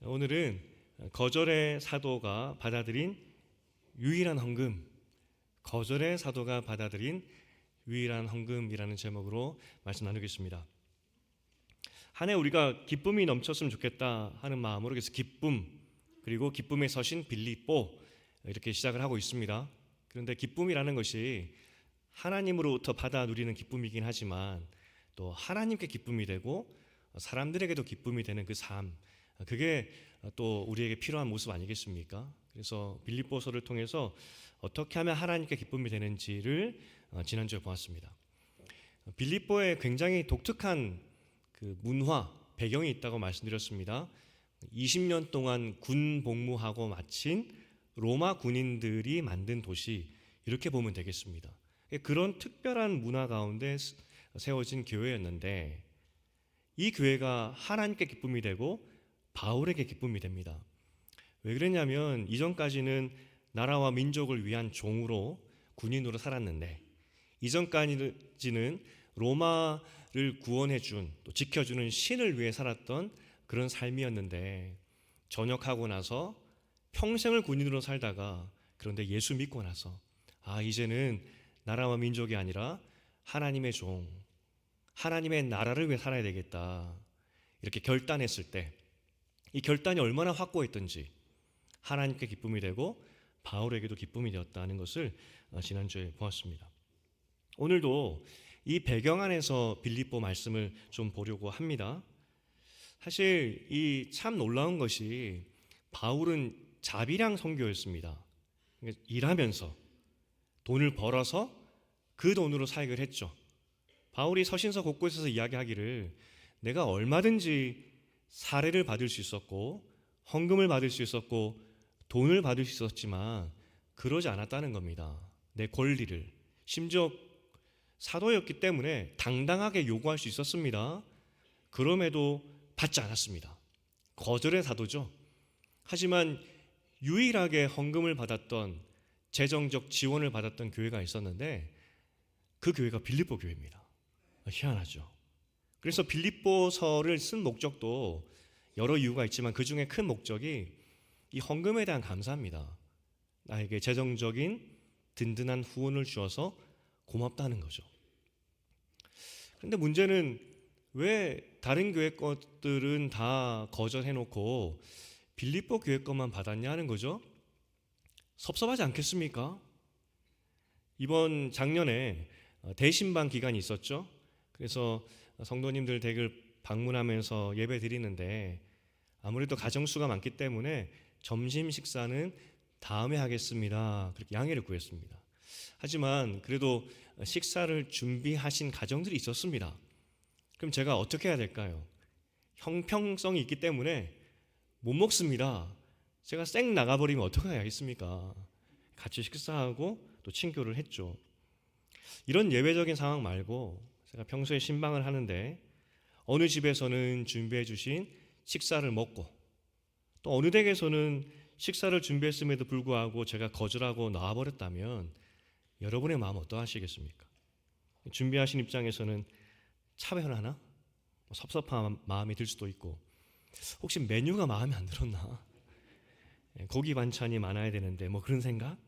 오늘은 거절의 사도가 받아들인 유일한 헌금, 거절의 사도가 받아들인 유일한 헌금이라는 제목으로 말씀 나누겠습니다. 한 해 우리가 기쁨이 넘쳤으면 좋겠다 하는 마음으로 그래서 기쁨, 그리고 기쁨에 서신 빌립보 이렇게 시작을 하고 있습니다. 그런데 기쁨이라는 것이 하나님으로부터 받아 누리는 기쁨이긴 하지만 또 하나님께 기쁨이 되고 사람들에게도 기쁨이 되는 그 삶, 그게 또 우리에게 필요한 모습 아니겠습니까? 그래서 빌립보서를 통해서 어떻게 하면 하나님께 기쁨이 되는지를 지난주에 보았습니다. 빌립보에 굉장히 독특한 그 문화, 배경이 있다고 말씀드렸습니다. 20년 동안 군 복무하고 마친 로마 군인들이 만든 도시, 이렇게 보면 되겠습니다. 그런 특별한 문화 가운데 세워진 교회였는데 이 교회가 하나님께 기쁨이 되고 바울에게 기쁨이 됩니다. 왜 그랬냐면 이전까지는 나라와 민족을 위한 종으로 군인으로 살았는데 이전까지는 로마를 구원해준 또 지켜주는 신을 위해 살았던 그런 삶이었는데 전역하고 나서 평생을 군인으로 살다가 그런데 예수 믿고 나서 이제는 나라와 민족이 아니라 하나님의 종, 하나님의 나라를 위해 살아야 되겠다 이렇게 결단했을 때 이 결단이 얼마나 확고했던지 하나님께 기쁨이 되고 바울에게도 기쁨이 되었다는 것을 지난주에 보았습니다. 오늘도 이 배경 안에서 빌립보 말씀을 좀 보려고 합니다. 사실 이 참 놀라운 것이 바울은 자비량 선교였습니다. 일하면서 돈을 벌어서 그 돈으로 사역을 했죠. 바울이 서신서 곳곳에서 이야기하기를 내가 얼마든지 사례를 받을 수 있었고 헌금을 받을 수 있었고 돈을 받을 수 있었지만 그러지 않았다는 겁니다. 내 권리를, 심지어 사도였기 때문에 당당하게 요구할 수 있었습니다. 그럼에도 받지 않았습니다. 거절의 사도죠. 하지만 유일하게 헌금을 받았던, 재정적 지원을 받았던 교회가 있었는데 그 교회가 빌립보 교회입니다. 희한하죠. 그래서 빌립보서를 쓴 목적도 여러 이유가 있지만 그 중에 큰 목적이 이 헌금에 대한 감사입니다. 나에게 재정적인 든든한 후원을 주어서 고맙다는 거죠. 그런데 문제는 왜 다른 교회 것들은 다 거절해놓고 빌립보 교회 것만 받았냐 하는 거죠. 섭섭하지 않겠습니까? 이번 작년에 대신방 기간이 있었죠. 그래서 성도님들 댁을 방문하면서 예배 드리는데 아무래도 가정수가 많기 때문에 점심 식사는 다음에 하겠습니다. 그렇게 양해를 구했습니다. 하지만 그래도 식사를 준비하신 가정들이 있었습니다. 그럼 제가 어떻게 해야 될까요? 형평성이 있기 때문에 못 먹습니다. 제가 쌩 나가버리면 어떻게 해야겠습니까? 같이 식사하고 또 친교를 했죠. 이런 예외적인 상황 말고 제가 평소에 신방을 하는데 어느 집에서는 준비해 주신 식사를 먹고 또 어느 댁에서는 식사를 준비했음에도 불구하고 제가 거절하고 나와버렸다면 여러분의 마음 어떠하시겠습니까? 준비하신 입장에서는 차별하나? 섭섭한 마음이 들 수도 있고 혹시 메뉴가 마음에 안 들었나? 고기 반찬이 많아야 되는데 그런 생각?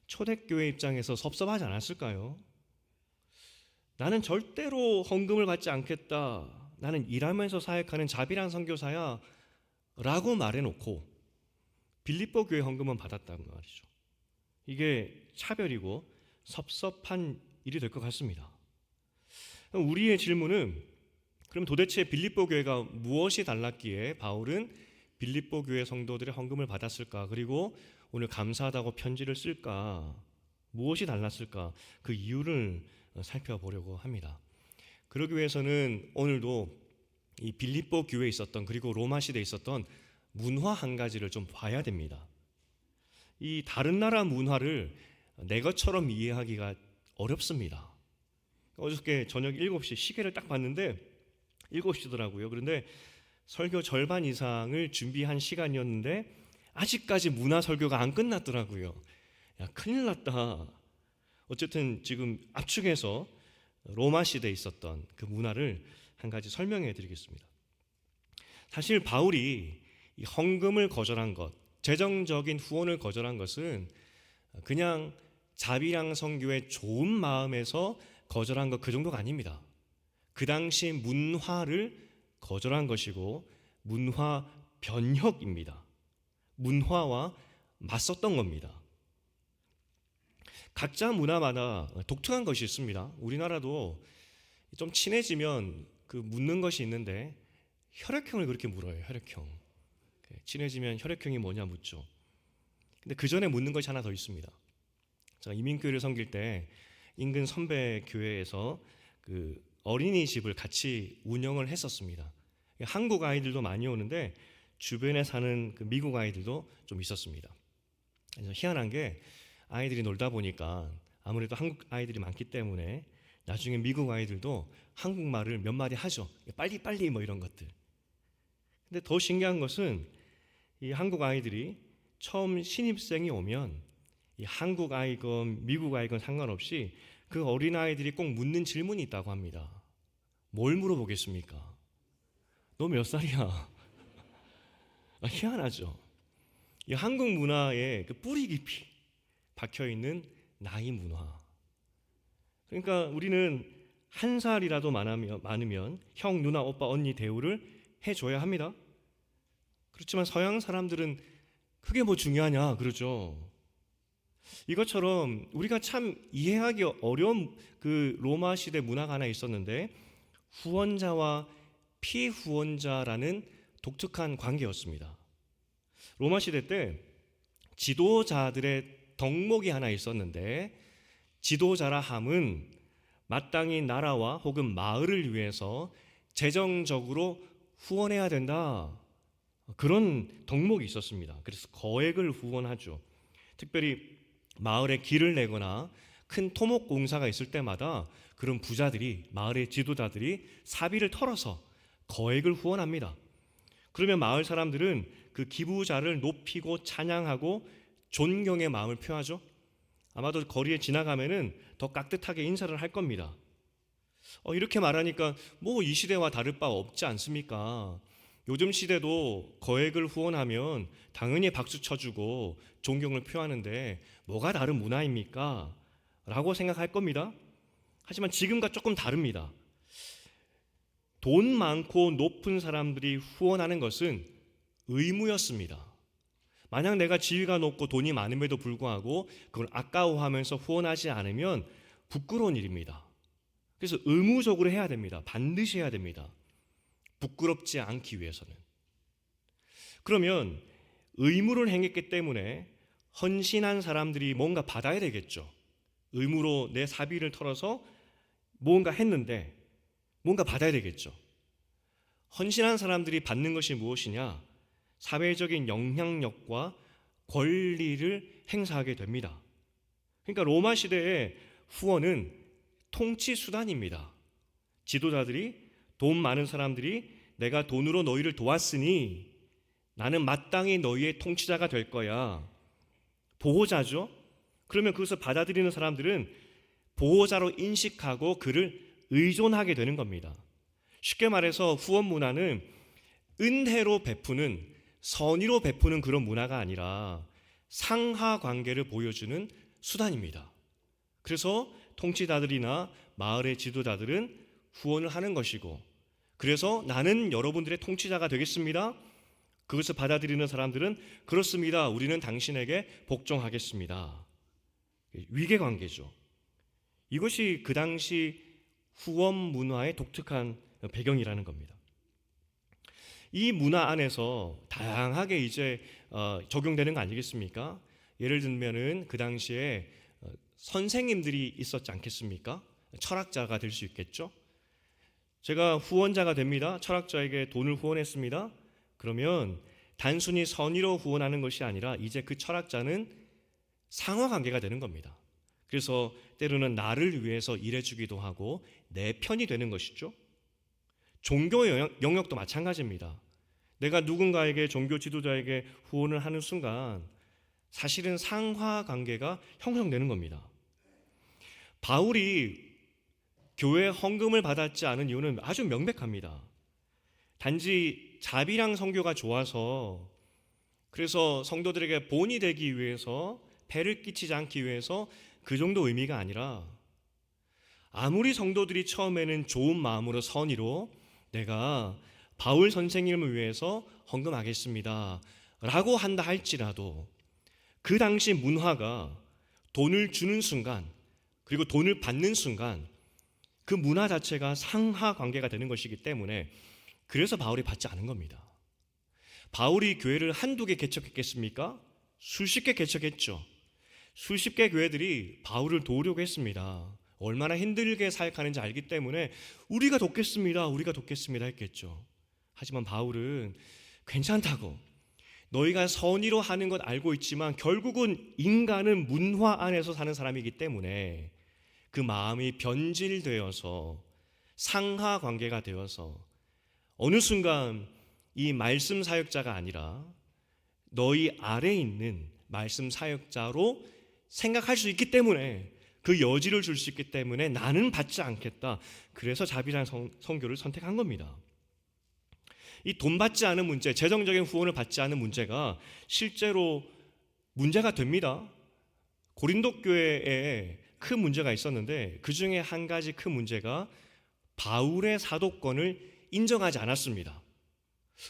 초대교회 입장에서 섭섭하지 않았을까요? 나는 절대로 헌금을 받지 않겠다. 나는 일하면서 사역하는 자비란 선교사야 라고 말해놓고 빌립보 교회 헌금은 받았다는 말이죠. 이게 차별이고 섭섭한 일이 될 것 같습니다. 우리의 질문은 그럼 도대체 빌립보 교회가 무엇이 달랐기에 바울은 빌립보 교회 성도들의 헌금을 받았을까? 그리고 오늘 감사하다고 편지를 쓸까? 무엇이 달랐을까? 그 이유를 살펴보려고 합니다. 그러기 위해서는 오늘도 이 빌립보 교회에 있었던 그리고 로마 시대에 있었던 문화 한 가지를 좀 봐야 됩니다. 이 다른 나라 문화를 내 것처럼 이해하기가 어렵습니다. 어저께 저녁 7시 시계를 딱 봤는데 7시더라고요. 그런데 설교 절반 이상을 준비한 시간이었는데 아직까지 문화 설교가 안 끝났더라고요. 야, 큰일 났다. 어쨌든 지금 압축해서 로마 시대에 있었던 그 문화를 한 가지 설명해 드리겠습니다. 사실 바울이 이 헌금을 거절한 것, 재정적인 후원을 거절한 것은 그냥 자비랑 선교의 좋은 마음에서 거절한 것 그 정도가 아닙니다. 그 당시 문화를 거절한 것이고 문화 변혁입니다. 문화와 맞섰던 겁니다. 각자 문화마다 독특한 것이 있습니다. 우리나라도 좀 친해지면 그 묻는 것이 있는데 혈액형을 그렇게 물어요. 혈액형. 친해지면 혈액형이 뭐냐 묻죠. 근데 그 전에 묻는 것이 하나 더 있습니다. 제가 이민교회를 섬길 때 인근 선배 교회에서 그 어린이집을 같이 운영을 했었습니다. 한국 아이들도 많이 오는데 주변에 사는 그 미국 아이들도 좀 있었습니다. 그래서 희한한 게 아이들이 놀다 보니까 아무래도 한국 아이들이 많기 때문에 나중에 미국 아이들도 한국말을 몇 마디 하죠. 빨리 뭐 이런 것들. 근데 더 신기한 것은 이 한국 아이들이 처음 신입생이 오면 이 한국 아이건 미국 아이건 상관없이 그 어린 아이들이 꼭 묻는 질문이 있다고 합니다. 뭘 물어보겠습니까? 너 몇 살이야? 희한하죠. 이 한국 문화에 그 뿌리 깊이 박혀 있는 나이 문화. 그러니까 우리는 한 살이라도 많으면 형, 누나, 오빠, 언니 대우를 해줘야 합니다. 그렇지만 서양 사람들은 그게 뭐 중요하냐 그러죠. 이것처럼 우리가 참 이해하기 어려운 그 로마 시대 문화가 하나 있었는데 후원자와 피후원자라는 독특한 관계였습니다. 로마 시대 때 지도자들의 덕목이 하나 있었는데 지도자라 함은 마땅히 나라와 혹은 마을을 위해서 재정적으로 후원해야 된다. 그런 덕목이 있었습니다. 그래서 거액을 후원하죠. 특별히 마을에 길을 내거나 큰 토목 공사가 있을 때마다 그런 부자들이 마을의 지도자들이 사비를 털어서 거액을 후원합니다. 그러면 마을 사람들은 그 기부자를 높이고 찬양하고 존경의 마음을 표하죠. 아마도 거리에 지나가면은 더 깍듯하게 인사를 할 겁니다. 이렇게 말하니까 뭐 이 시대와 다를 바 없지 않습니까? 요즘 시대도 거액을 후원하면 당연히 박수 쳐주고 존경을 표하는데 뭐가 다른 문화입니까? 라고 생각할 겁니다. 하지만 지금과 조금 다릅니다. 돈 많고 높은 사람들이 후원하는 것은 의무였습니다. 만약 내가 지위가 높고 돈이 많음에도 불구하고 그걸 아까워하면서 후원하지 않으면 부끄러운 일입니다. 그래서 의무적으로 해야 됩니다. 반드시 해야 됩니다. 부끄럽지 않기 위해서는. 그러면 의무를 행했기 때문에 헌신한 사람들이 뭔가 받아야 되겠죠. 의무로 내 사비를 털어서 뭔가 했는데 뭔가 받아야 되겠죠. 헌신한 사람들이 받는 것이 무엇이냐? 사회적인 영향력과 권리를 행사하게 됩니다. 그러니까 로마 시대의 후원은 통치 수단입니다. 지도자들이 돈 많은 사람들이 내가 돈으로 너희를 도왔으니 나는 마땅히 너희의 통치자가 될 거야. 보호자죠. 그러면 그것을 받아들이는 사람들은 보호자로 인식하고 그를 의존하게 되는 겁니다. 쉽게 말해서 후원 문화는 은혜로 베푸는 선의로 베푸는 그런 문화가 아니라 상하 관계를 보여주는 수단입니다. 그래서 통치자들이나 마을의 지도자들은 후원을 하는 것이고, 그래서 나는 여러분들의 통치자가 되겠습니다. 그것을 받아들이는 사람들은 그렇습니다. 우리는 당신에게 복종하겠습니다. 위계 관계죠. 이것이 그 당시 후원 문화의 독특한 배경이라는 겁니다. 이 문화 안에서 다양하게 이제 적용되는 거 아니겠습니까? 예를 들면은 그 당시에 선생님들이 있었지 않겠습니까? 철학자가 될 수 있겠죠. 제가 후원자가 됩니다. 철학자에게 돈을 후원했습니다. 그러면 단순히 선의로 후원하는 것이 아니라 이제 그 철학자는 상하관계가 되는 겁니다. 그래서 때로는 나를 위해서 일해주기도 하고 내 편이 되는 것이죠. 종교 영역도 마찬가지입니다. 내가 누군가에게 종교 지도자에게 후원을 하는 순간 사실은 상하관계가 형성되는 겁니다. 바울이 교회 헌금을 받았지 않은 이유는 아주 명백합니다. 단지 자비랑 선교가 좋아서, 그래서 성도들에게 본이 되기 위해서, 배를 끼치지 않기 위해서 그 정도 의미가 아니라, 아무리 성도들이 처음에는 좋은 마음으로 선의로 내가 바울 선생님을 위해서 헌금하겠습니다 라고 한다 할지라도, 그 당시 문화가 돈을 주는 순간, 그리고 돈을 받는 순간 그 문화 자체가 상하 관계가 되는 것이기 때문에, 그래서 바울이 받지 않은 겁니다. 바울이 교회를 한두 개 개척했겠습니까? 수십 개 개척했죠. 수십 개 교회들이 바울을 도우려고 했습니다. 얼마나 힘들게 사역하는지 알기 때문에 우리가 돕겠습니다, 우리가 돕겠습니다 했겠죠. 하지만 바울은 괜찮다고, 너희가 선의로 하는 것 알고 있지만 결국은 인간은 문화 안에서 사는 사람이기 때문에 그 마음이 변질되어서 상하 관계가 되어서 어느 순간 이 말씀 사역자가 아니라 너희 아래에 있는 말씀 사역자로 생각할 수 있기 때문에, 그 여지를 줄 수 있기 때문에 나는 받지 않겠다. 그래서 자비랑 선교를 선택한 겁니다. 이 돈 받지 않은 문제, 재정적인 후원을 받지 않은 문제가 실제로 문제가 됩니다. 고린도 교회에 큰 문제가 있었는데, 그 중에 한 가지 큰 문제가 바울의 사도권을 인정하지 않았습니다.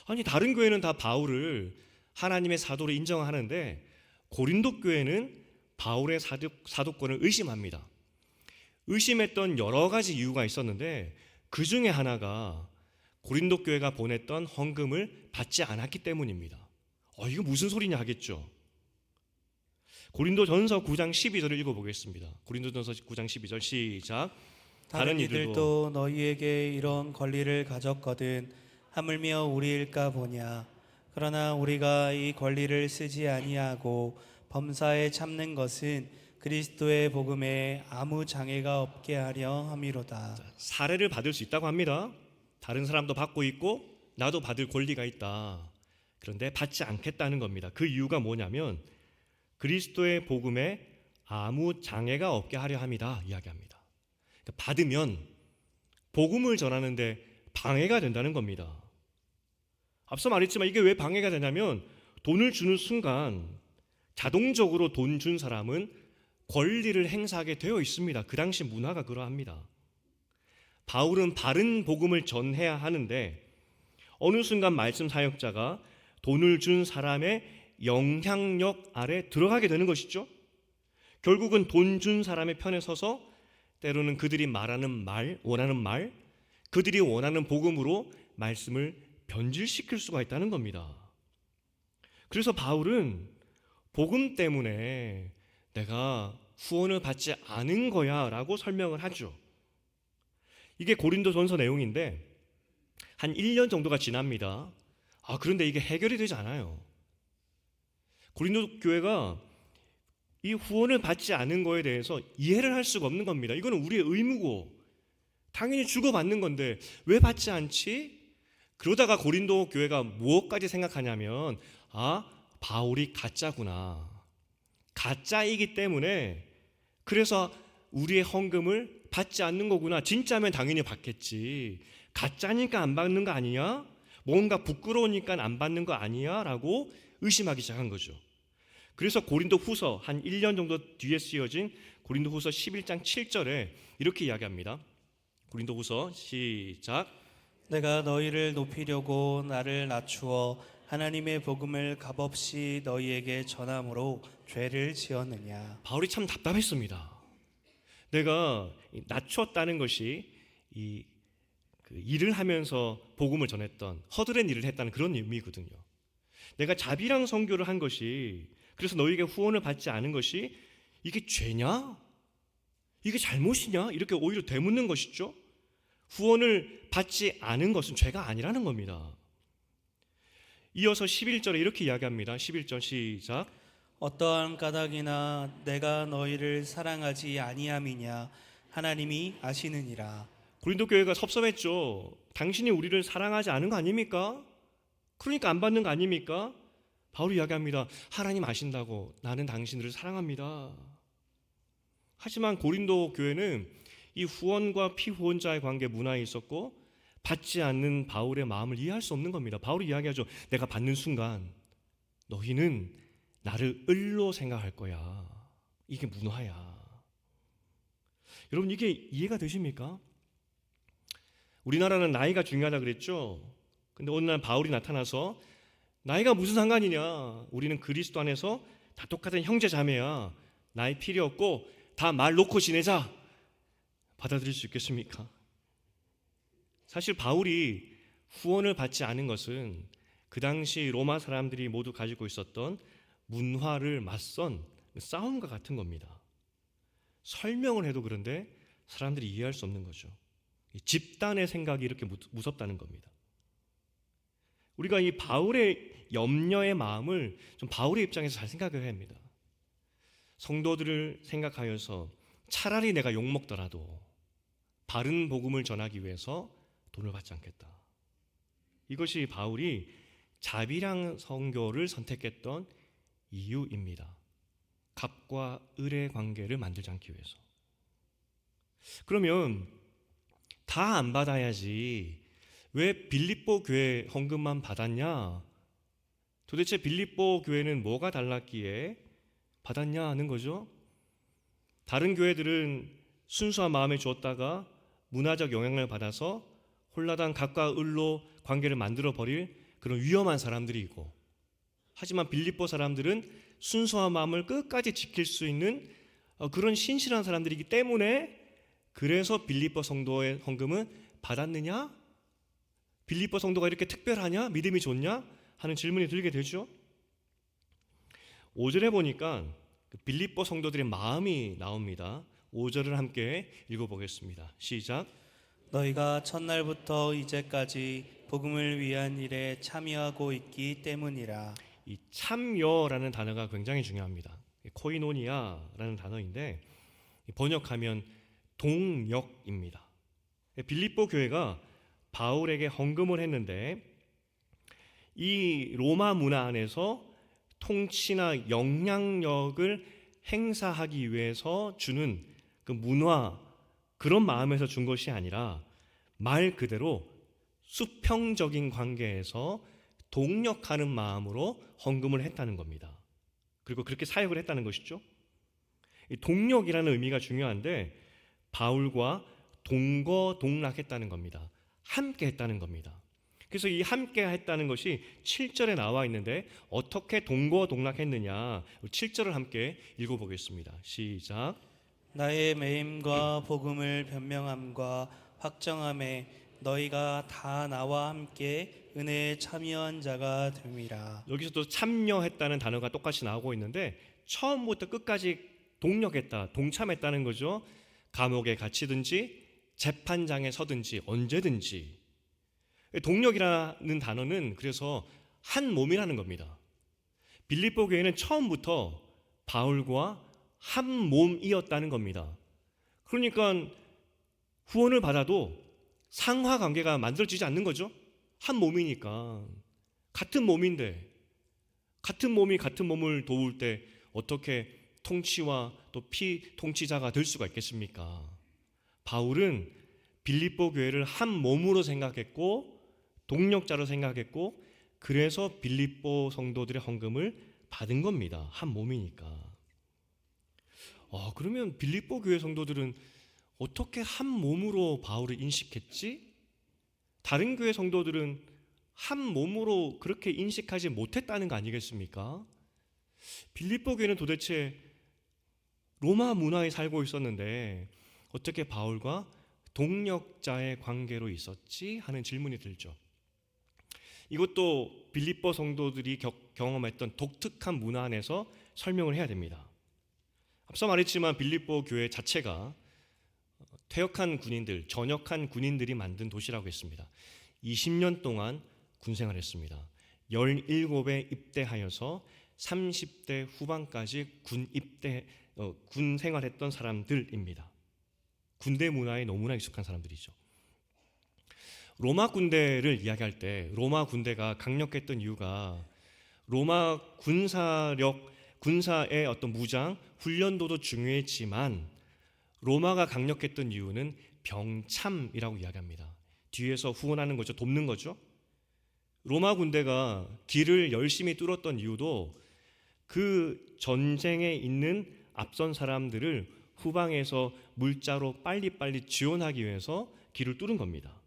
아니, 다른 교회는 다 바울을 하나님의 사도로 인정하는데 고린도 교회는 바울의 사도권을 의심합니다. 의심했던 여러 가지 이유가 있었는데, 그 중에 하나가 고린도 교회가 보냈던 헌금을 받지 않았기 때문입니다. 이거 무슨 소리냐 하겠죠. 고린도전서 9장 12절을 읽어보겠습니다. 고린도전서 9장 12절 시작. 다른 이들도 너희에게 이런 권리를 가졌거든 하물며 우리일까 보냐. 그러나 우리가 이 권리를 쓰지 아니하고 범사에 참는 것은 그리스도의 복음에 아무 장애가 없게 하려 함이로다. 사례를 받을 수 있다고 합니다. 다른 사람도 받고 있고 나도 받을 권리가 있다. 그런데 받지 않겠다는 겁니다. 그 이유가 뭐냐면 그리스도의 복음에 아무 장애가 없게 하려 함이다 이야기합니다. 받으면 복음을 전하는데 방해가 된다는 겁니다. 앞서 말했지만 이게 왜 방해가 되냐면, 돈을 주는 순간 자동적으로 돈 준 사람은 권리를 행사하게 되어 있습니다. 그 당시 문화가 그러합니다. 바울은 바른 복음을 전해야 하는데 어느 순간 말씀 사역자가 돈을 준 사람의 영향력 아래 들어가게 되는 것이죠. 결국은 돈 준 사람의 편에 서서 때로는 그들이 말하는 말, 원하는 말, 그들이 원하는 복음으로 말씀을 변질시킬 수가 있다는 겁니다. 그래서 바울은 복음 때문에 내가 후원을 받지 않은 거야 라고 설명을 하죠. 이게 고린도전서 내용인데 한 1년 정도가 지납니다. 그런데 이게 해결이 되지 않아요. 고린도 교회가 이 후원을 받지 않은 거에 대해서 이해를 할 수가 없는 겁니다. 이거는 우리의 의무고 당연히 주고받는 건데 왜 받지 않지? 그러다가 고린도 교회가 무엇까지 생각하냐면, 바울이 가짜구나, 가짜이기 때문에 그래서 우리의 헌금을 받지 않는 거구나, 진짜면 당연히 받겠지, 가짜니까 안 받는 거 아니야? 뭔가 부끄러우니까 안 받는 거 아니야? 라고 의심하기 시작한 거죠. 그래서 고린도 후서 한 1년 정도 뒤에 쓰여진 고린도 후서 11장 7절에 이렇게 이야기합니다. 고린도 후서 시작. 내가 너희를 높이려고 나를 낮추어 하나님의 복음을 값없이 너희에게 전함으로 죄를 지었느냐. 바울이 참 답답했습니다. 내가 낮추었다는 것이 그 일을 하면서 복음을 전했던 허드렛 일을 했다는 그런 의미거든요. 내가 자비랑 선교를 한 것이, 그래서 너희에게 후원을 받지 않은 것이 이게 죄냐? 이게 잘못이냐? 이렇게 오히려 되묻는 것이죠. 후원을 받지 않은 것은 죄가 아니라는 겁니다. 이어서 11절에 이렇게 이야기합니다. 11절 시작. 어떠한 까닭이나 내가 너희를 사랑하지 아니함이냐 하나님이 아시느니라. 고린도 교회가 섭섭했죠. 당신이 우리를 사랑하지 않은 거 아닙니까? 그러니까 안 받는 거 아닙니까? 바울이 이야기합니다. 하나님 아신다고 나는 당신들을 사랑합니다. 하지만 고린도 교회는 이 후원과 피후원자의 관계 문화에 있었고 받지 않는 바울의 마음을 이해할 수 없는 겁니다. 바울이 이야기하죠. 내가 받는 순간 너희는 나를 을로 생각할 거야. 이게 문화야. 여러분, 이게 이해가 되십니까? 우리나라는 나이가 중요하다 그랬죠. 근데 어느 날 바울이 나타나서 나이가 무슨 상관이냐, 우리는 그리스도 안에서 다 똑같은 형제 자매야, 나이 필요 없고 다 말 놓고 지내자, 받아들일 수 있겠습니까? 사실 바울이 후원을 받지 않은 것은 그 당시 로마 사람들이 모두 가지고 있었던 문화를 맞선 싸움과 같은 겁니다. 설명을 해도 그런데 사람들이 이해할 수 없는 거죠. 집단의 생각이 이렇게 무섭다는 겁니다. 우리가 이 바울의 염려의 마음을 좀 바울의 입장에서 잘 생각을 해야 합니다. 성도들을 생각하여서 차라리 내가 욕먹더라도 바른 복음을 전하기 위해서 돈을 받지 않겠다. 이것이 바울이 자비랑 선교를 선택했던 이유입니다. 갑과 을의 관계를 만들지 않기 위해서. 그러면 다 안 받아야지 왜 빌립보 교회 헌금만 받았냐? 도대체 빌립보 교회는 뭐가 달랐기에 받았냐 하는 거죠. 다른 교회들은 순수한 마음에 주었다가 문화적 영향을 받아서 홀라당 갑과 을로 관계를 만들어 버릴 그런 위험한 사람들이고, 하지만 빌립보 사람들은 순수한 마음을 끝까지 지킬 수 있는 그런 신실한 사람들이기 때문에, 그래서 빌립보 성도의 헌금은 받았느냐? 빌립보 성도가 이렇게 특별하냐? 믿음이 좋냐? 하는 질문이 들게 되죠. 5절에 보니까 빌립보 성도들의 마음이 나옵니다. 5절을 함께 읽어보겠습니다. 시작. 너희가 첫날부터 이제까지 복음을 위한 일에 참여하고 있기 때문이라. 이 참여라는 단어가 굉장히 중요합니다. 코이노니아라는 단어인데 번역하면 동역입니다. 빌립보 교회가 바울에게 헌금을 했는데 이 로마 문화 안에서 통치나 영향력을 행사하기 위해서 주는 그 문화, 그런 마음에서 준 것이 아니라 말 그대로 수평적인 관계에서 동역하는 마음으로 헌금을 했다는 겁니다. 그리고 그렇게 사역을 했다는 것이죠. 이 동역이라는 의미가 중요한데 바울과 동거동락했다는 겁니다. 함께 했다는 겁니다. 그래서 이 함께 했다는 것이 7절에 나와 있는데 어떻게 동거동락했느냐, 7절을 함께 읽어보겠습니다. 시작. 나의 매임과 복음을 변명함과 확정함에 너희가 다 나와 함께 은혜에 참여한 자가 됨이라. 여기서도 참여했다는 단어가 똑같이 나오고 있는데 처음부터 끝까지 동력했다, 동참했다는 거죠. 감옥에 갇히든지 재판장에 서든지 언제든지. 동력이라는 단어는 그래서 한 몸이라는 겁니다. 빌립보 교회는 처음부터 바울과 한 몸이었다는 겁니다. 그러니까 후원을 받아도 상하 관계가 만들어지지 않는 거죠. 한 몸이니까. 같은 몸인데 같은 몸이 같은 몸을 도울 때 어떻게 통치와 또 피통치자가 될 수가 있겠습니까? 바울은 빌립보 교회를 한 몸으로 생각했고 동력자로 생각했고, 그래서 빌립보 성도들의 헌금을 받은 겁니다. 한 몸이니까. 그러면 빌립보 교회 성도들은 어떻게 한 몸으로 바울을 인식했지? 다른 교회 성도들은 한 몸으로 그렇게 인식하지 못했다는 거 아니겠습니까? 빌립보 교회는 도대체 로마 문화에 살고 있었는데 어떻게 바울과 동력자의 관계로 있었지? 하는 질문이 들죠. 이것도 빌립보 성도들이 경험했던 독특한 문화 안에서 설명을 해야 됩니다. 앞서 말했지만 빌립보 교회 자체가 퇴역한 군인들, 전역한 군인들이 만든 도시라고 했습니다. 20년 동안 군생활했습니다. 17에 입대하여서 30대 후반까지 군 생활했던 사람들입니다. 군대 문화에 너무나 익숙한 사람들이죠. 로마 군대를 이야기할 때 로마 군대가 강력했던 이유가 로마 군사의 어떤 무장, 훈련도도 중요했지만 로마가 강력했던 이유는 병참이라고 이야기합니다. 뒤에서 후원하는 거죠. 돕는 거죠. 로마 군대가 길을 열심히 뚫었던 이유도 그 전쟁에 있는 앞선 사람들을 후방에서 물자로 빨리빨리 지원하기 위해서 길을 뚫은 겁니다.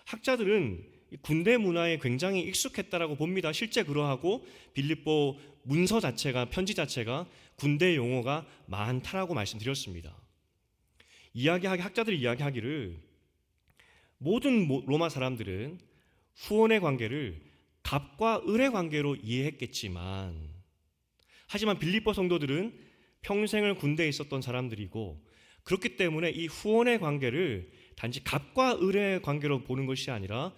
학자들은 군대 문화에 굉장히 익숙했다라고 봅니다. 실제 그러하고 빌립보 문서 자체가, 편지 자체가 군대 용어가 많다라고 말씀드렸습니다. 학자들이 이야기하기를 모든 로마 사람들은 후원의 관계를 갑과 을의 관계로 이해했겠지만, 하지만 빌립보 성도들은 평생을 군대에 있었던 사람들이고, 그렇기 때문에 이 후원의 관계를 단지 갑과 을의 관계로 보는 것이 아니라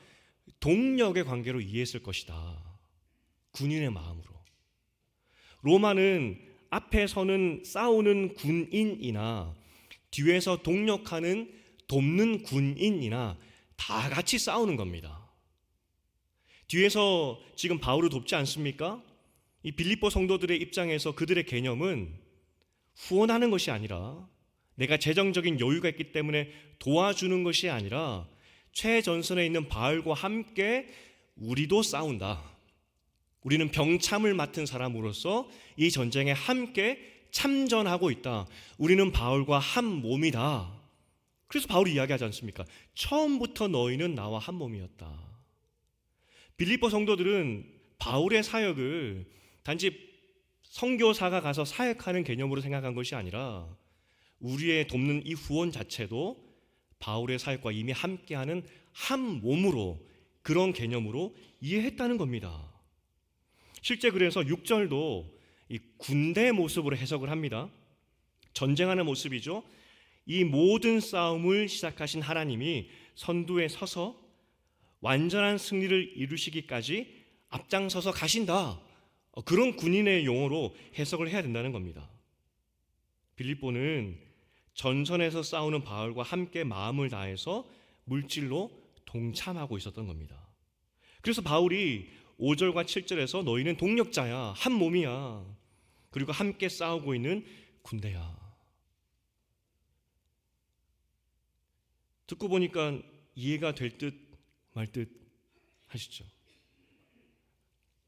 동력의 관계로 이해했을 것이다. 군인의 마음으로. 로마는 앞에 서는 싸우는 군인이나 뒤에서 동력하는 돕는 군인이나 다 같이 싸우는 겁니다. 뒤에서 지금 바울을 돕지 않습니까? 이 빌립보 성도들의 입장에서 그들의 개념은 후원하는 것이 아니라, 내가 재정적인 여유가 있기 때문에 도와주는 것이 아니라, 최전선에 있는 바울과 함께 우리도 싸운다. 우리는 병참을 맡은 사람으로서 이 전쟁에 함께 참전하고 있다. 우리는 바울과 한 몸이다. 그래서 바울이 이야기하지 않습니까? 처음부터 너희는 나와 한 몸이었다. 빌립보 성도들은 바울의 사역을 단지 선교사가 가서 사역하는 개념으로 생각한 것이 아니라, 우리의 돕는 이 후원 자체도 바울의 사역과 이미 함께하는 한 몸으로, 그런 개념으로 이해했다는 겁니다. 실제 그래서 6절도 이 군대의 모습으로 해석을 합니다. 전쟁하는 모습이죠. 이 모든 싸움을 시작하신 하나님이 선두에 서서 완전한 승리를 이루시기까지 앞장서서 가신다. 그런 군인의 용어로 해석을 해야 된다는 겁니다. 빌립보는 전선에서 싸우는 바울과 함께 마음을 다해서 물질로 동참하고 있었던 겁니다. 그래서 바울이 5절과 7절에서 너희는 동력자야, 한 몸이야, 그리고 함께 싸우고 있는 군대야. 듣고 보니까 이해가 될 듯 말 듯 하시죠.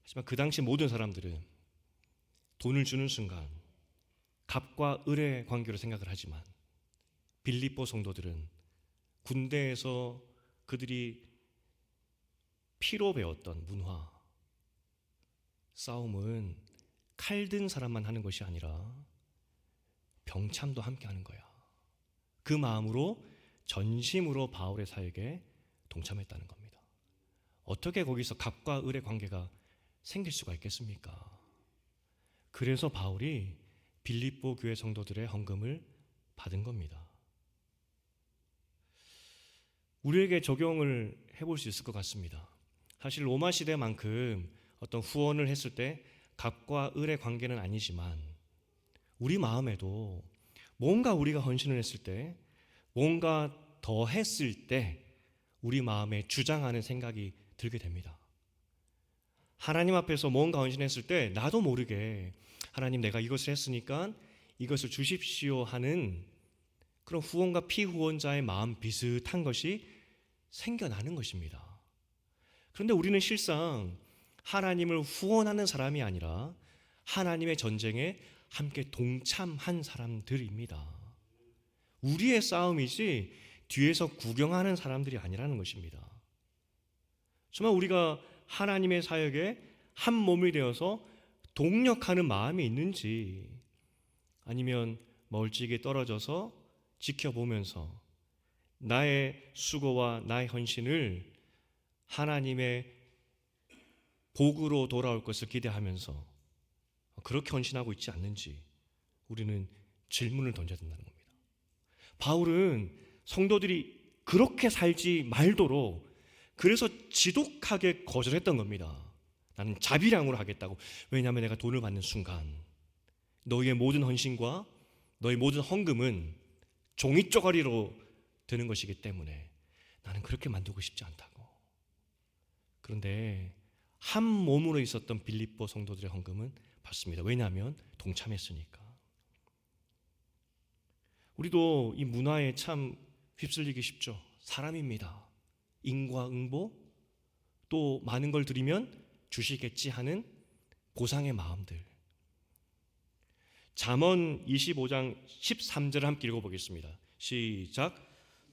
하지만 그 당시 모든 사람들은 돈을 주는 순간 갑과 을의 관계로 생각을 하지만, 빌립보 성도들은 군대에서 그들이 피로 배웠던 문화, 싸움은 칼 든 사람만 하는 것이 아니라 병참도 함께 하는 거야. 그 마음으로 전심으로 바울의 사역에 동참했다는 겁니다. 어떻게 거기서 갑과 을의 관계가 생길 수가 있겠습니까? 그래서 바울이 빌립보 교회 성도들의 헌금을 받은 겁니다. 우리에게 적용을 해볼 수 있을 것 같습니다. 사실 로마 시대만큼 어떤 후원을 했을 때 갑과 을의 관계는 아니지만, 우리 마음에도 뭔가 우리가 헌신을 했을 때, 뭔가 더 했을 때 우리 마음에 주장하는 생각이 들게 됩니다. 하나님 앞에서 뭔가 헌신했을 때 나도 모르게 하나님, 내가 이것을 했으니까 이것을 주십시오 하는 그런 후원과 피후원자의 마음 비슷한 것이 생겨나는 것입니다. 그런데 우리는 실상 하나님을 후원하는 사람이 아니라 하나님의 전쟁에 함께 동참한 사람들입니다. 우리의 싸움이지 뒤에서 구경하는 사람들이 아니라는 것입니다. 정말 우리가 하나님의 사역에 한 몸이 되어서 동력하는 마음이 있는지, 아니면 멀찍이 떨어져서 지켜보면서 나의 수고와 나의 헌신을 하나님의 복으로 돌아올 것을 기대하면서 그렇게 헌신하고 있지 않는지 우리는 질문을 던져야 된다는 겁니다. 바울은 성도들이 그렇게 살지 말도록 그래서 지독하게 거절했던 겁니다. 나는 자비량으로 하겠다고. 왜냐하면 내가 돈을 받는 순간 너희의 모든 헌신과 너희 모든 헌금은 종이 쪼가리로 드는 것이기 때문에 나는 그렇게 만들고 싶지 않다고. 그런데 한 몸으로 있었던 빌립보 성도들의 헌금은 받습니다. 왜냐하면 동참했으니까. 우리도 이 문화에 참 휩쓸리기 쉽죠. 사람입니다. 인과응보, 또 많은 걸 드리면 주시겠지 하는 보상의 마음들. 잠언 25장 13절을 함께 읽어보겠습니다. 시작.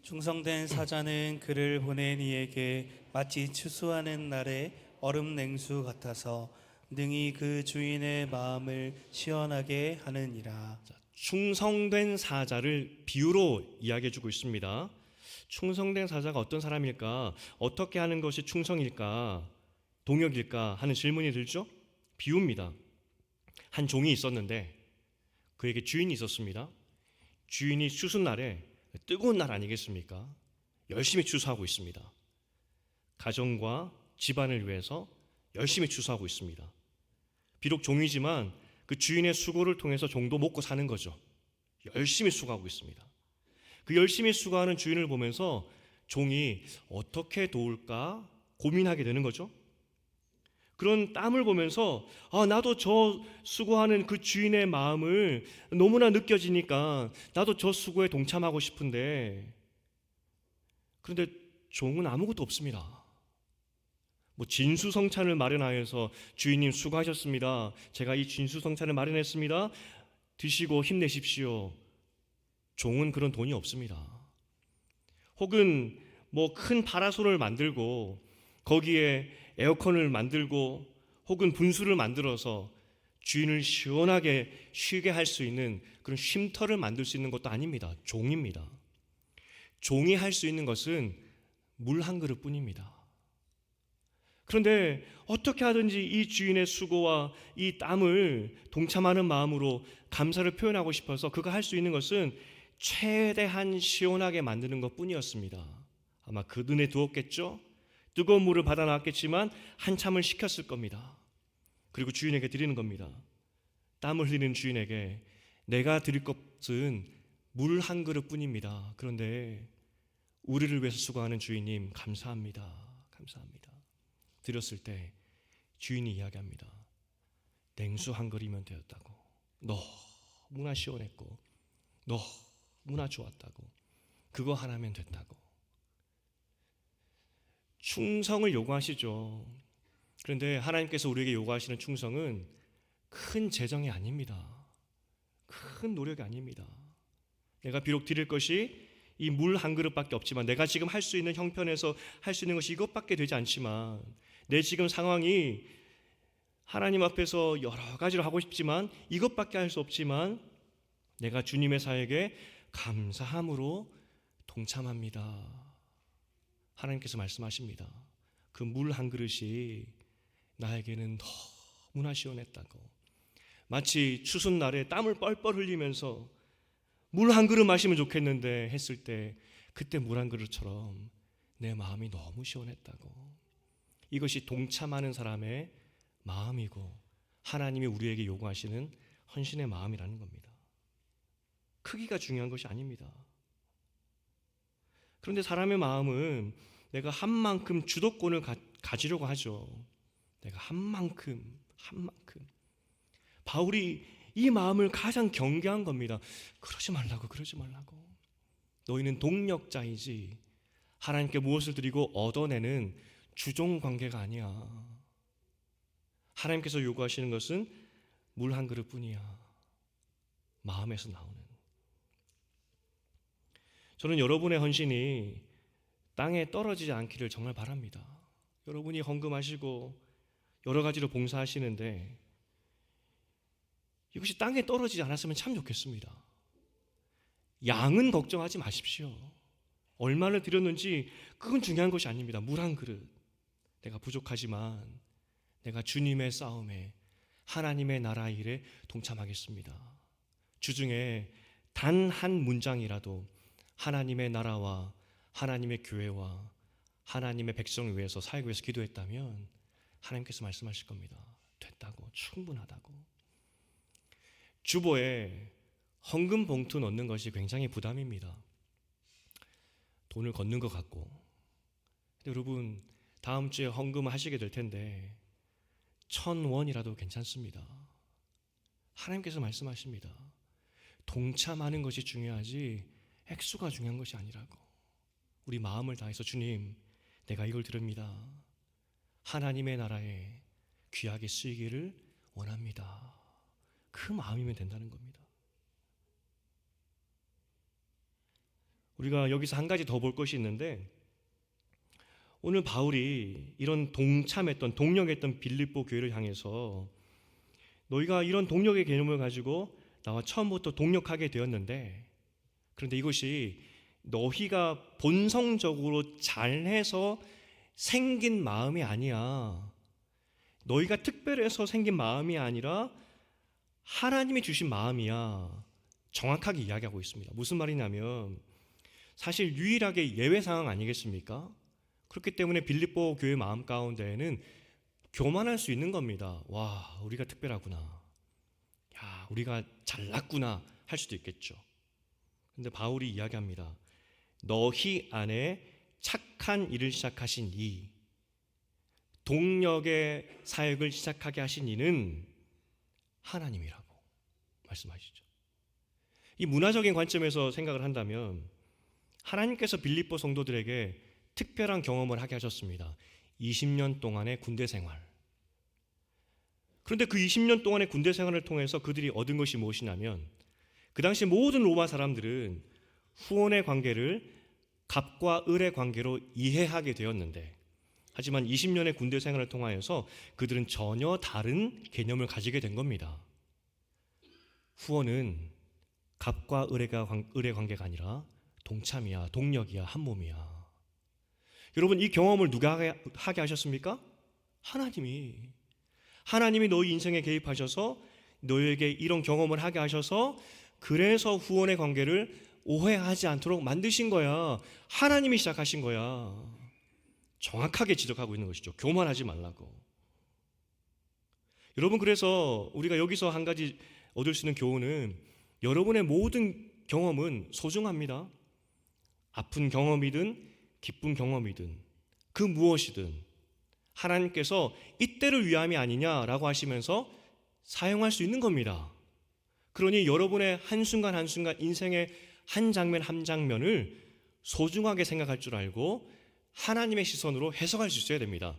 충성된 사자는 그를 보낸 이에게 마치 추수하는 날의 얼음 냉수 같아서 능히 그 주인의 마음을 시원하게 하느니라. 충성된 사자를 비유로 이야기해주고 있습니다. 충성된 사자가 어떤 사람일까? 어떻게 하는 것이 충성일까? 동역일까? 하는 질문이 들죠? 비유입니다. 한 종이 있었는데 그에게 주인이 있었습니다. 주인이 추수날에, 뜨거운 날 아니겠습니까? 열심히 추수하고 있습니다. 가정과 집안을 위해서 열심히 추수하고 있습니다. 비록 종이지만 그 주인의 수고를 통해서 종도 먹고 사는 거죠. 열심히 수고하고 있습니다. 그 열심히 수고하는 주인을 보면서 종이 어떻게 도울까 고민하게 되는 거죠. 그런 땀을 보면서 나도 저 수고하는 그 주인의 마음을 너무나 느껴지니까 나도 저 수고에 동참하고 싶은데, 그런데 종은 아무것도 없습니다. 뭐 진수성찬을 마련하여서 주인님 수고하셨습니다. 제가 이 진수성찬을 마련했습니다. 드시고 힘내십시오. 종은 그런 돈이 없습니다. 혹은 뭐 큰 파라솔을 만들고 거기에 에어컨을 만들고 혹은 분수를 만들어서 주인을 시원하게 쉬게 할 수 있는 그런 쉼터를 만들 수 있는 것도 아닙니다. 종입니다. 종이 할 수 있는 것은 물 한 그릇뿐입니다. 그런데 어떻게 하든지 이 주인의 수고와 이 땀을 동참하는 마음으로 감사를 표현하고 싶어서 그가 할 수 있는 것은 최대한 시원하게 만드는 것뿐이었습니다. 아마 그 눈에 두었겠죠? 뜨거운 물을 받아 놨겠지만 한참을 식혔을 겁니다. 그리고 주인에게 드리는 겁니다. 땀을 흘리는 주인에게 내가 드릴 것은 물 한 그릇뿐입니다. 그런데 우리를 위해서 수고하는 주인님 감사합니다. 감사합니다. 드렸을 때 주인이 이야기합니다. 냉수 한 그릇이면 되었다고. 너무나 시원했고 너무나 좋았다고. 그거 하나면 됐다고. 충성을 요구하시죠. 그런데 하나님께서 우리에게 요구하시는 충성은 큰 재정이 아닙니다. 큰 노력이 아닙니다. 내가 비록 드릴 것이 이 물 한 그릇밖에 없지만, 내가 지금 할 수 있는 형편에서 할 수 있는 것이 이것밖에 되지 않지만, 내 지금 상황이 하나님 앞에서 여러 가지를 하고 싶지만 이것밖에 할 수 없지만 내가 주님의 사역에 감사함으로 동참합니다. 하나님께서 말씀하십니다. 그 물 한 그릇이 나에게는 너무나 시원했다고. 마치 추수날에 땀을 뻘뻘 흘리면서 물 한 그릇 마시면 좋겠는데 했을 때 그때 물 한 그릇처럼 내 마음이 너무 시원했다고. 이것이 동참하는 사람의 마음이고 하나님이 우리에게 요구하시는 헌신의 마음이라는 겁니다. 크기가 중요한 것이 아닙니다. 그런데 사람의 마음은 내가 한 만큼 주도권을 가지려고 하죠. 내가 한 만큼. 바울이 이 마음을 가장 경계한 겁니다. 그러지 말라고. 너희는 동력자이지 하나님께 무엇을 드리고 얻어내는 주종 관계가 아니야. 하나님께서 요구하시는 것은 물 한 그릇뿐이야. 마음에서 나오는. 저는 여러분의 헌신이 땅에 떨어지지 않기를 정말 바랍니다. 여러분이 헌금하시고 여러 가지로 봉사하시는데 이것이 땅에 떨어지지 않았으면 참 좋겠습니다. 양은 걱정하지 마십시오. 얼마를 드렸는지 그건 중요한 것이 아닙니다. 물 한 그릇. 내가 부족하지만 내가 주님의 싸움에, 하나님의 나라 일에 동참하겠습니다. 주중에 단 한 문장이라도 하나님의 나라와 하나님의 교회와 하나님의 백성을 위해서 살기 위해서 기도했다면 하나님께서 말씀하실 겁니다. 됐다고, 충분하다고. 주보에 헌금 봉투 넣는 것이 굉장히 부담입니다. 돈을 걷는 것 같고. 근데 여러분, 다음 주에 헌금을 하시게 될 텐데 1,000원이라도 괜찮습니다. 하나님께서 말씀하십니다. 동참하는 것이 중요하지 액수가 중요한 것이 아니라고. 우리 마음을 다해서 주님, 내가 이걸 드립니다. 하나님의 나라에 귀하게 쓰이기를 원합니다. 그 마음이면 된다는 겁니다. 우리가 여기서 한 가지 더 볼 것이 있는데, 오늘 바울이 이런 동참했던 동력했던 빌립보 교회를 향해서 너희가 이런 동력의 개념을 가지고 나와 처음부터 동력하게 되었는데, 그런데 이것이 너희가 본성적으로 잘해서 생긴 마음이 아니야. 너희가 특별해서 생긴 마음이 아니라 하나님이 주신 마음이야. 정확하게 이야기하고 있습니다. 무슨 말이냐면, 사실 유일하게 예외 상황 아니겠습니까? 그렇기 때문에 빌립보 교회 마음 가운데에는 교만할 수 있는 겁니다. 와, 우리가 특별하구나. 야, 우리가 잘났구나 할 수도 있겠죠. 근데 바울이 이야기합니다. 너희 안에 착한 일을 시작하신 이, 동력의 사역을 시작하게 하신 이는 하나님이라고 말씀하시죠. 이 문화적인 관점에서 생각을 한다면 하나님께서 빌립보 성도들에게 특별한 경험을 하게 하셨습니다. 20년 동안의 군대 생활. 그런데 그 20년 동안의 군대 생활을 통해서 그들이 얻은 것이 무엇이냐면, 그 당시 모든 로마 사람들은 후원의 관계를 갑과 을의 관계로 이해하게 되었는데, 하지만 20년의 군대 생활을 통하여서 그들은 전혀 다른 개념을 가지게 된 겁니다. 후원은 갑과 을의 관계가 아니라 동참이야, 동력이야, 한 몸이야. 여러분, 이 경험을 누가 하게 하셨습니까? 하나님이 너희 인생에 개입하셔서 너희에게 이런 경험을 하게 하셔서, 그래서 후원의 관계를 오해하지 않도록 만드신 거야. 하나님이 시작하신 거야. 정확하게 지적하고 있는 것이죠. 교만하지 말라고. 여러분, 그래서 우리가 여기서 한 가지 얻을 수 있는 교훈은, 여러분의 모든 경험은 소중합니다. 아픈 경험이든 기쁜 경험이든 그 무엇이든 하나님께서 이때를 위함이 아니냐라고 하시면서 사용할 수 있는 겁니다. 그러니 여러분의 한순간 한순간, 인생의 한 장면 한 장면을 소중하게 생각할 줄 알고 하나님의 시선으로 해석할 수 있어야 됩니다.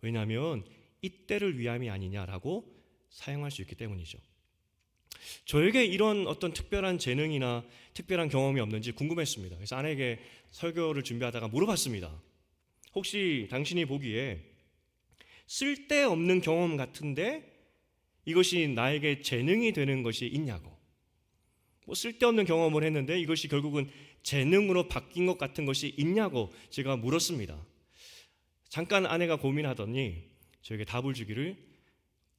왜냐하면 이때를 위함이 아니냐라고 사용할 수 있기 때문이죠. 저에게 이런 어떤 특별한 재능이나 특별한 경험이 없는지 궁금했습니다. 그래서 아내에게 설교를 준비하다가 물어봤습니다. 혹시 당신이 보기에 쓸데없는 경험 같은데 이것이 나에게 재능이 되는 것이 있냐고. 쓸데없는 경험을 했는데 이것이 결국은 재능으로 바뀐 것 같은 것이 있냐고 제가 물었습니다. 잠깐 아내가 고민하더니 저에게 답을 주기를,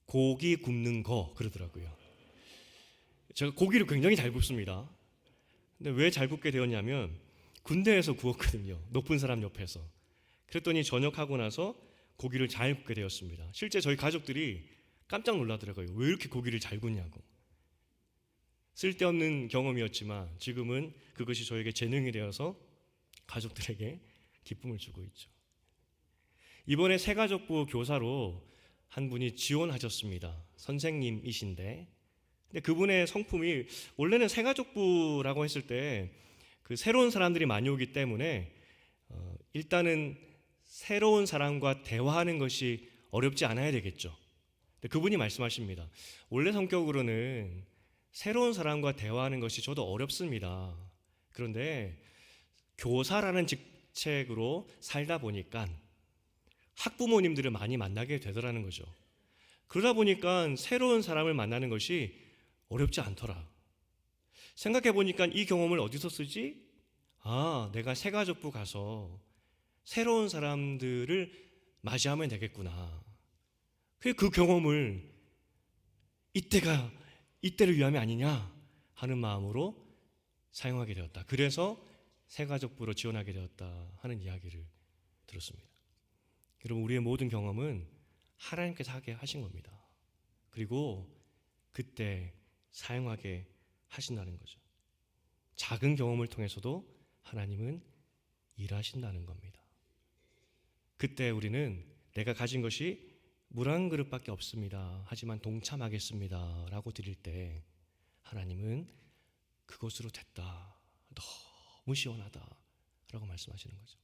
고기 굽는 거 그러더라고요. 제가 고기를 굉장히 잘 굽습니다. 근데 왜 잘 굽게 되었냐면, 군대에서 구웠거든요. 높은 사람 옆에서. 그랬더니 전역하고 나서 고기를 잘 굽게 되었습니다. 실제 저희 가족들이 깜짝 놀라더라고요. 왜 이렇게 고기를 잘 굽냐고. 쓸데없는 경험이었지만 지금은 그것이 저에게 재능이 되어서 가족들에게 기쁨을 주고 있죠. 이번에 새가족부 교사로 한 분이 지원하셨습니다. 선생님이신데, 근데 그분의 성품이, 원래는 새가족부라고 했을 때 그 새로운 사람들이 많이 오기 때문에 일단은 새로운 사람과 대화하는 것이 어렵지 않아야 되겠죠. 근데 그분이 말씀하십니다. 원래 성격으로는 새로운 사람과 대화하는 것이 저도 어렵습니다. 그런데 교사라는 직책으로 살다 보니까 학부모님들을 많이 만나게 되더라는 거죠. 그러다 보니까 새로운 사람을 만나는 것이 어렵지 않더라. 생각해 보니까 이 경험을 어디서 쓰지? 내가 새가족부 가서 새로운 사람들을 맞이하면 되겠구나. 그 경험을 이때를 위함이 아니냐 하는 마음으로 사용하게 되었다. 그래서 새가족부로 지원하게 되었다 하는 이야기를 들었습니다. 여러분, 우리의 모든 경험은 하나님께서 하게 하신 겁니다. 그리고 그때 사용하게 하신다는 거죠. 작은 경험을 통해서도 하나님은 일하신다는 겁니다. 그때 우리는 내가 가진 것이 물 한 그릇밖에 없습니다. 하지만 동참하겠습니다. 라고 드릴 때 하나님은 그것으로 됐다. 너무 시원하다. 라고 말씀하시는 거죠.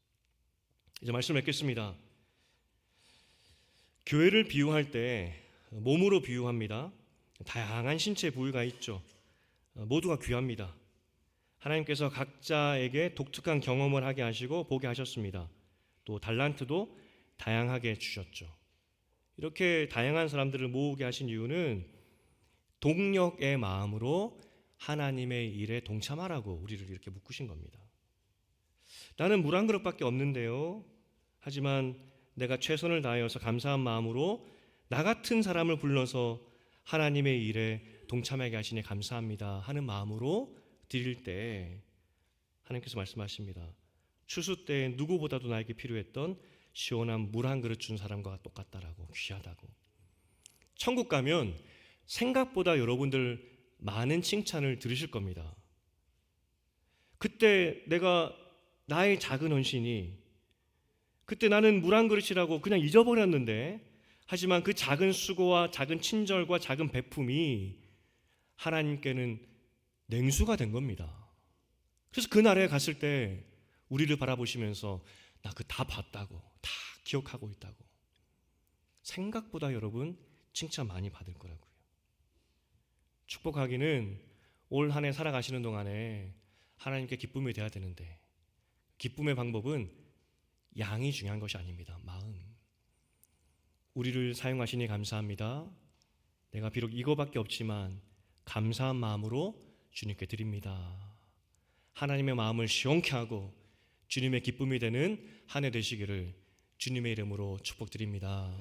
이제 말씀을 맺겠습니다. 교회를 비유할 때 몸으로 비유합니다. 다양한 신체 부위가 있죠. 모두가 귀합니다. 하나님께서 각자에게 독특한 경험을 하게 하시고 보게 하셨습니다. 또 달란트도 다양하게 주셨죠. 이렇게 다양한 사람들을 모으게 하신 이유는 동력의 마음으로 하나님의 일에 동참하라고 우리를 이렇게 묶으신 겁니다. 나는 물 한 그릇밖에 없는데요. 하지만 내가 최선을 다하여서 감사한 마음으로 나 같은 사람을 불러서 하나님의 일에 동참하게 하시니 감사합니다 하는 마음으로 드릴 때 하나님께서 말씀하십니다. 추수 때 누구보다도 나에게 필요했던 시원한 물 한 그릇 준 사람과 똑같다라고, 귀하다고. 천국 가면 생각보다 여러분들 많은 칭찬을 들으실 겁니다. 그때 내가 나의 작은 헌신이, 그때 나는 물 한 그릇이라고 그냥 잊어버렸는데, 하지만 그 작은 수고와 작은 친절과 작은 베품이 하나님께는 냉수가 된 겁니다. 그래서 그 나라에 갔을 때 우리를 바라보시면서 나 그 다 봤다고, 다 기억하고 있다고. 생각보다 여러분 칭찬 많이 받을 거라고요. 축복하기는 올 한 해 살아가시는 동안에 하나님께 기쁨이 돼야 되는데, 기쁨의 방법은 양이 중요한 것이 아닙니다. 마음. 우리를 사용하시니 감사합니다. 내가 비록 이거밖에 없지만 감사한 마음으로 주님께 드립니다. 하나님의 마음을 시원케 하고 주님의 기쁨이 되는 한 해 되시기를 주님의 이름으로 축복드립니다.